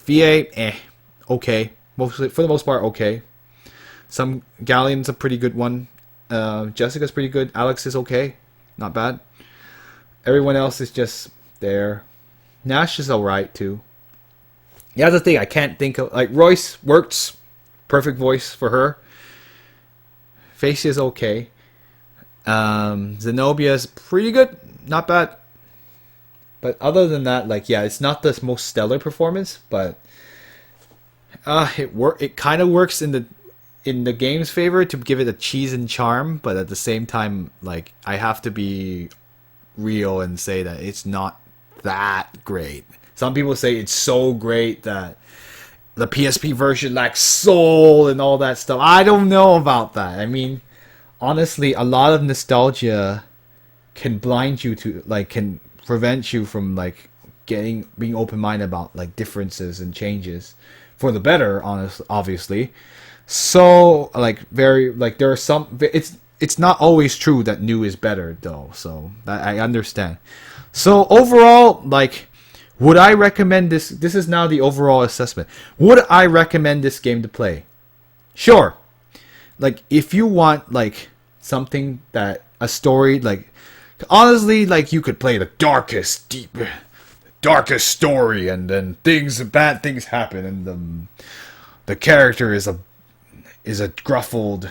VA, okay. Mostly, for the most part, okay. Some Galleon's a pretty good one. Jessica's pretty good. Alex is okay, not bad. Everyone else is just there. Nash is alright too. Yeah, that's the thing. I can't think of like Royce works. Perfect voice for her. Facia's okay. Zenobia's pretty good, not bad. But other than that, like yeah, it's not the most stellar performance, but it kind of works in the game's favor to give it a cheese and charm, but at the same time, like I have to be real and say that it's not that great. Some people say it's so great that the PSP version lacks soul and all that stuff. I don't know about that. I mean, honestly, a lot of nostalgia can blind you to like can prevent you from like being open-minded about like differences and changes for the better, obviously. So like very like there are some it's not always true that new is better though, so I understand. So overall, like would I recommend this? This is now the overall assessment. Would I recommend this game to play? Sure. Like if you want like something that a story like honestly like you could play the darkest story and then bad things happen and the character is a gruffled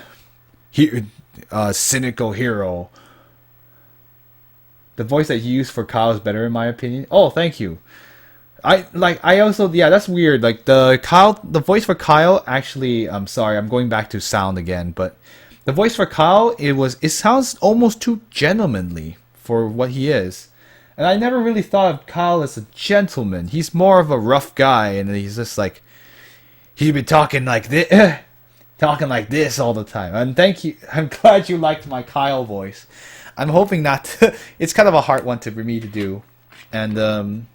cynical hero. The voice that you use for Kyle is better in my opinion. Oh, thank you. I also that's weird. Like the voice for Kyle actually I'm sorry, I'm going back to sound again, but the voice for Kyle it sounds almost too gentlemanly for what he is. And I never really thought of Kyle as a gentleman. He's more of a rough guy and he's just like he'd be talking like this talking like this all the time. And thank you. I'm glad you liked my Kyle voice. I'm hoping not it's kind of a hard one for me to do. And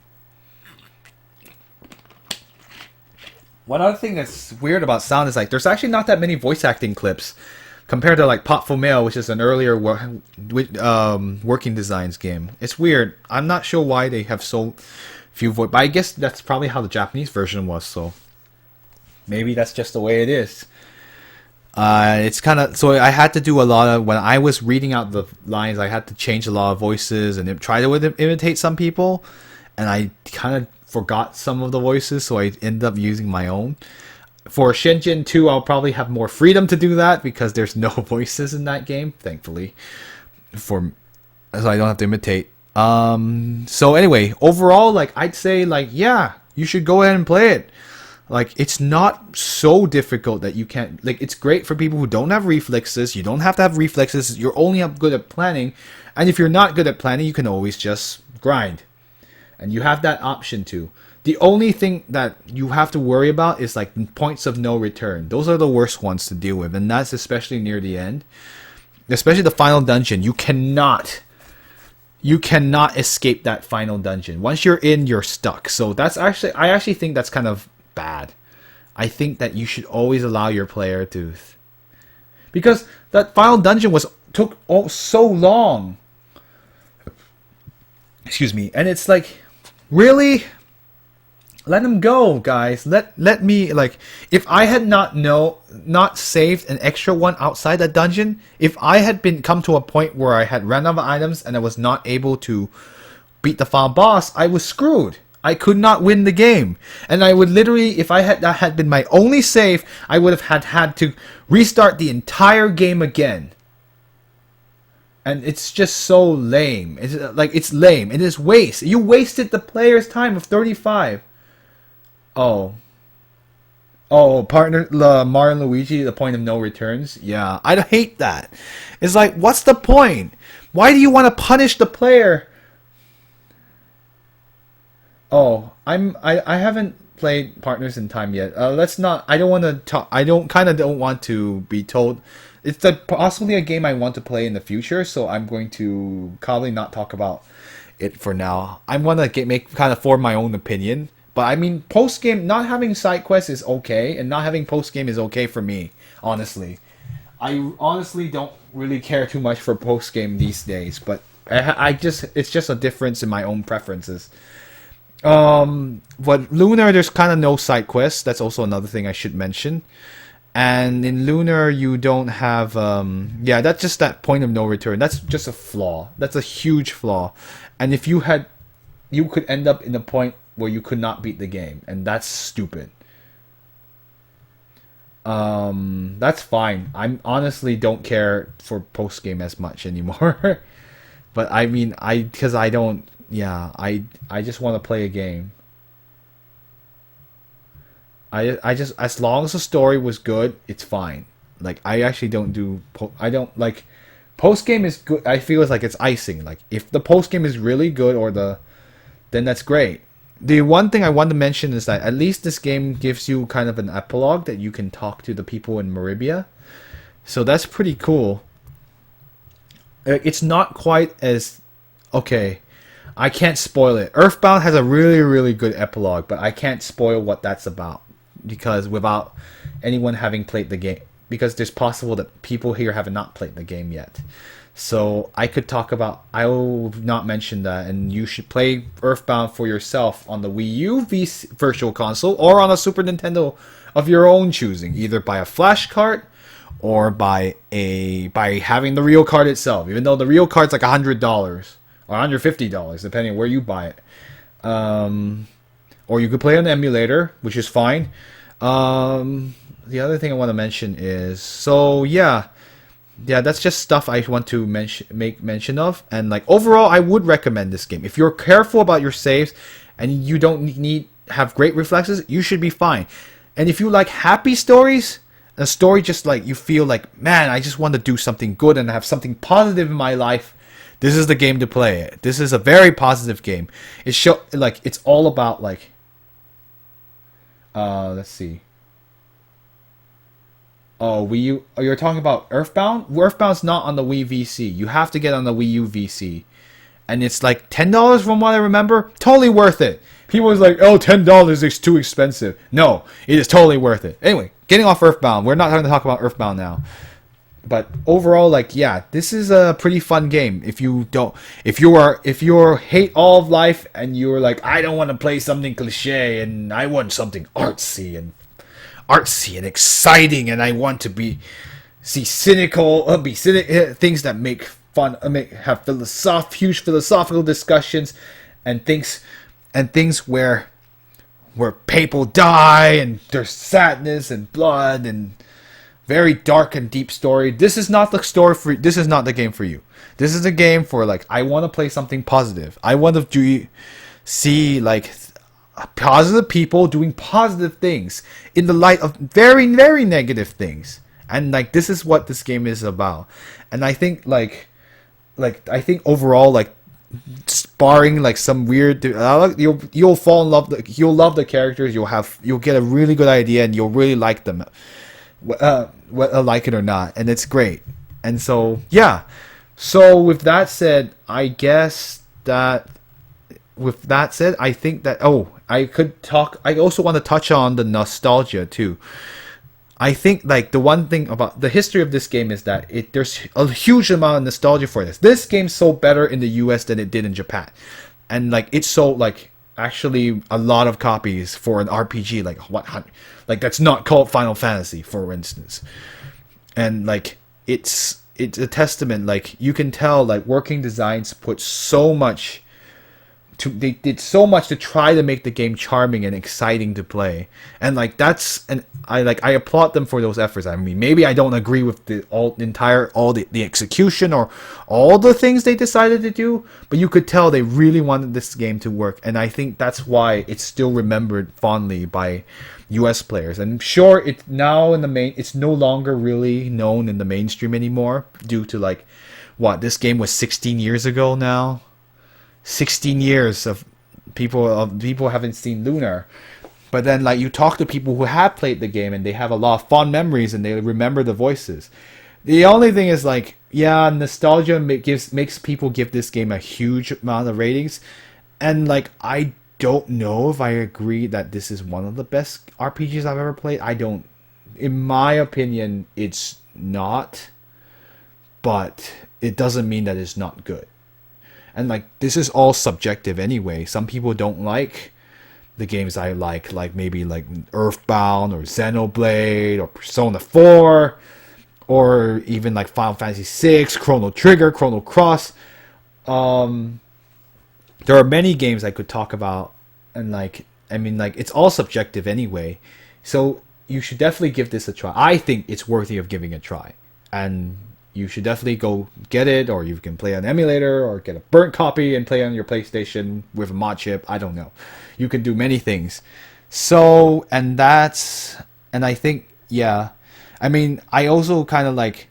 one other thing that's weird about sound is like there's actually not that many voice acting clips compared to like Pot Fumeo, which is an earlier working designs game. It's weird. I'm not sure why they have so few voice, but I guess that's probably how the Japanese version was. So maybe that's just the way it is. It's kind of so I had to do a lot of when I was reading out the lines. I had to change a lot of voices and try to imitate some people, and I kind of forgot some of the voices, so I ended up using my own. For Shenzhen 2, I'll probably have more freedom to do that because there's no voices in that game, thankfully, so I don't have to imitate. So anyway, overall, like I'd say, like yeah, you should go ahead and play it. Like it's not so difficult that you can't. Like it's great for people who don't have reflexes. You don't have to have reflexes. You're only good at planning, and if you're not good at planning, you can always just grind. And you have that option too. The only thing that you have to worry about is like points of no return. Those are the worst ones to deal with, and that's especially near the end. Especially the final dungeon. You cannot escape that final dungeon. Once you're in, you're stuck. So I actually think that's kind of bad. I think that you should always allow your player to because that final dungeon took so long. Excuse me. And it's like really? Let him go, guys. Let me like if I had not saved an extra one outside that dungeon, if I had come to a point where I had run out of items and I was not able to beat the final boss, I was screwed. I could not win the game. And I would literally, if that had been my only save, I would have had to restart the entire game again. And it's just so lame. It's lame. It is waste. You wasted the player's time of 35. Oh, partner, Mario and Luigi, the point of no returns. Yeah, I hate that. It's like, what's the point? Why do you want to punish the player? Oh, I haven't played Partners in Time yet. Let's not. I don't want to talk. I don't want to be told. It's possibly a game I want to play in the future, so I'm going to probably not talk about it for now. I want to form my own opinion. But I mean, post game, not having side quests is okay, and not having post game is okay for me. Honestly, I honestly don't really care too much for post game these days. But it's just a difference in my own preferences. But Lunar, there's kind of no side quests. That's also another thing I should mention. And in Lunar, you don't have, yeah, that's just that point of no return. That's just a flaw. That's a huge flaw. And if you had, you could end up in a point where you could not beat the game, and that's stupid. That's fine. I'm honestly don't care for post game as much anymore. But I mean, because I don't, yeah, I just want to play a game. I just as long as the story was good, it's fine. Like I actually don't do I don't like post game is good. I feel it's like it's icing. Like if the post game is really good or the then that's great. The one thing I want to mention is that at least this game gives you kind of an epilogue that you can talk to the people in Maribia. So that's pretty cool. It's not quite as okay. I can't spoil it. Earthbound has a really, really good epilogue, but I can't spoil what that's about because without anyone having played the game, because there's possible that people here have not played the game yet. So I could talk about. I will not mention that, and you should play Earthbound for yourself on the Wii U Virtual Console or on a Super Nintendo of your own choosing, either by a flash card or by having the real card itself. Even though the real card's like $100 or $150, depending on where you buy it. Or you could play on the emulator, which is fine. The other thing I want to mention is so yeah, that's just stuff I want to make mention of. And like overall, I would recommend this game if you're careful about your saves and you don't need have great reflexes. You should be fine. And if you like happy stories, a story just like you feel like, man, I just want to do something good and have something positive in my life. This is the game to play. This is a very positive game. It's all about like let's see. Oh, Wii U. Oh, you're talking about Earthbound? Earthbound's not on the Wii VC. You have to get on the Wii U VC. And it's like $10 from what I remember. Totally worth it. People was like, oh, $10 is too expensive. No, it is totally worth it. Anyway, getting off Earthbound. We're not going to talk about Earthbound now. But overall, like, yeah, this is a pretty fun game. If you hate all of life and you're like, I don't want to play something cliche and I want something artsy and exciting, and I want to see cynical, things that make fun, have huge philosophical discussions, and things where people die and there's sadness and blood and very dark and deep story. This is not the story for. This is not the game for you. This is a game for like I want to play something positive. I want to see like positive people doing positive things in the light of very, very negative things. And like this is what this game is about. And I think I think overall like barring like some weird you'll fall in love, you'll love the characters, you'll get a really good idea and you'll really like them, like it or not, and it's great. And so yeah, so with that said, I think that I also want to touch on the nostalgia too. I think like the one thing about the history of this game is that there's a huge amount of nostalgia for this. This game sold better in the US than it did in Japan. And like it sold like actually a lot of copies for an RPG like that's not called Final Fantasy, for instance. And like it's a testament, like you can tell like Working Designs put so much they did so much to try to make the game charming and exciting to play, and like I applaud them for those efforts. I mean, maybe I don't agree with the execution or all the things they decided to do, but you could tell they really wanted this game to work, and I think that's why it's still remembered fondly by U.S. players. And I'm sure it's now it's no longer really known in the mainstream anymore due to like this game was 16 years ago now. 16 years of people haven't seen Lunar. But then like you talk to people who have played the game and they have a lot of fond memories and they remember the voices. The only thing is like, yeah, nostalgia makes people give this game a huge amount of ratings. And like I don't know if I agree that this is one of the best RPGs I've ever played. In my opinion, it's not, but it doesn't mean that it's not good. And like this is all subjective anyway. Some people don't like the games I like maybe like Earthbound or Xenoblade or Persona 4 or even like Final Fantasy 6, Chrono Trigger, Chrono Cross. Um there are many games I could talk about, and like I mean like it's all subjective anyway. So you should definitely give this a try. I think it's worthy of giving a try. And you should definitely go get it, or you can play on emulator, or get a burnt copy and play on your PlayStation with a mod chip. I don't know. You can do many things. So, and I think, yeah. I mean, I also kind of like,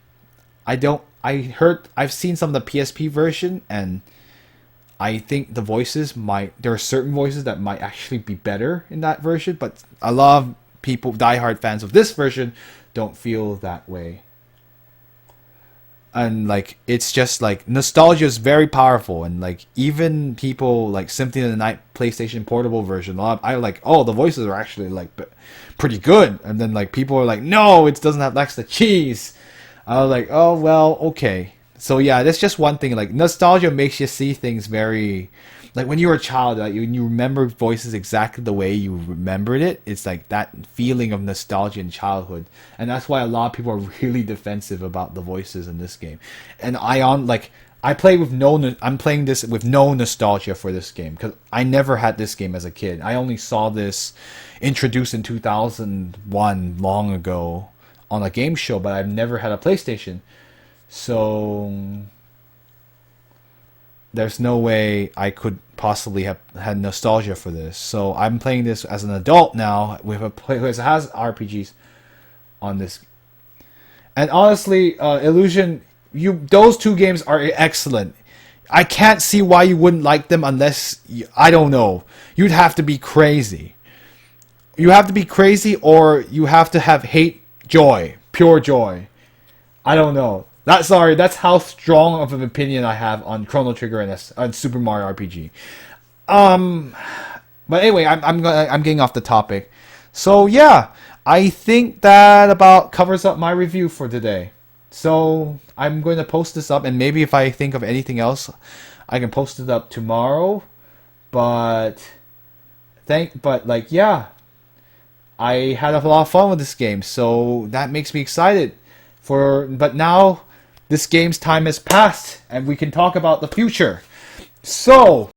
I've seen some of the PSP version, and I think there are certain voices that might actually be better in that version, but a lot of people, diehard fans of this version, don't feel that way. And like it's just like nostalgia is very powerful, and like even people like Symphony of the Night PlayStation Portable version, a lot I like, oh, the voices are actually like pretty good, and then like people are like, no, it doesn't have lacks the cheese. I was like, oh well, okay. So yeah, that's just one thing. Like nostalgia makes you see things very, like when you were a child, like you remember voices exactly the way you remembered it. It's like that feeling of nostalgia in childhood, and that's why a lot of people are really defensive about the voices in this game. And I'm playing this with no nostalgia for this game because I never had this game as a kid. I only saw this introduced in 2001 long ago on a game show, but I've never had a PlayStation. So there's no way I could possibly have had nostalgia for this. So I'm playing this as an adult now with a play who has RPGs on this. And honestly, Illusion, those two games are excellent. I can't see why you wouldn't like them unless I don't know. You'd have to be crazy. You have to be crazy, or you have to have hate joy, pure joy. I don't know. That's how strong of an opinion I have on Chrono Trigger and Super Mario RPG. But anyway, I'm getting off the topic. So yeah, I think that about covers up my review for today. So I'm going to post this up, and maybe if I think of anything else, I can post it up tomorrow. But like yeah, I had a lot of fun with this game, so that makes me excited. But now this game's time has passed, and we can talk about the future. So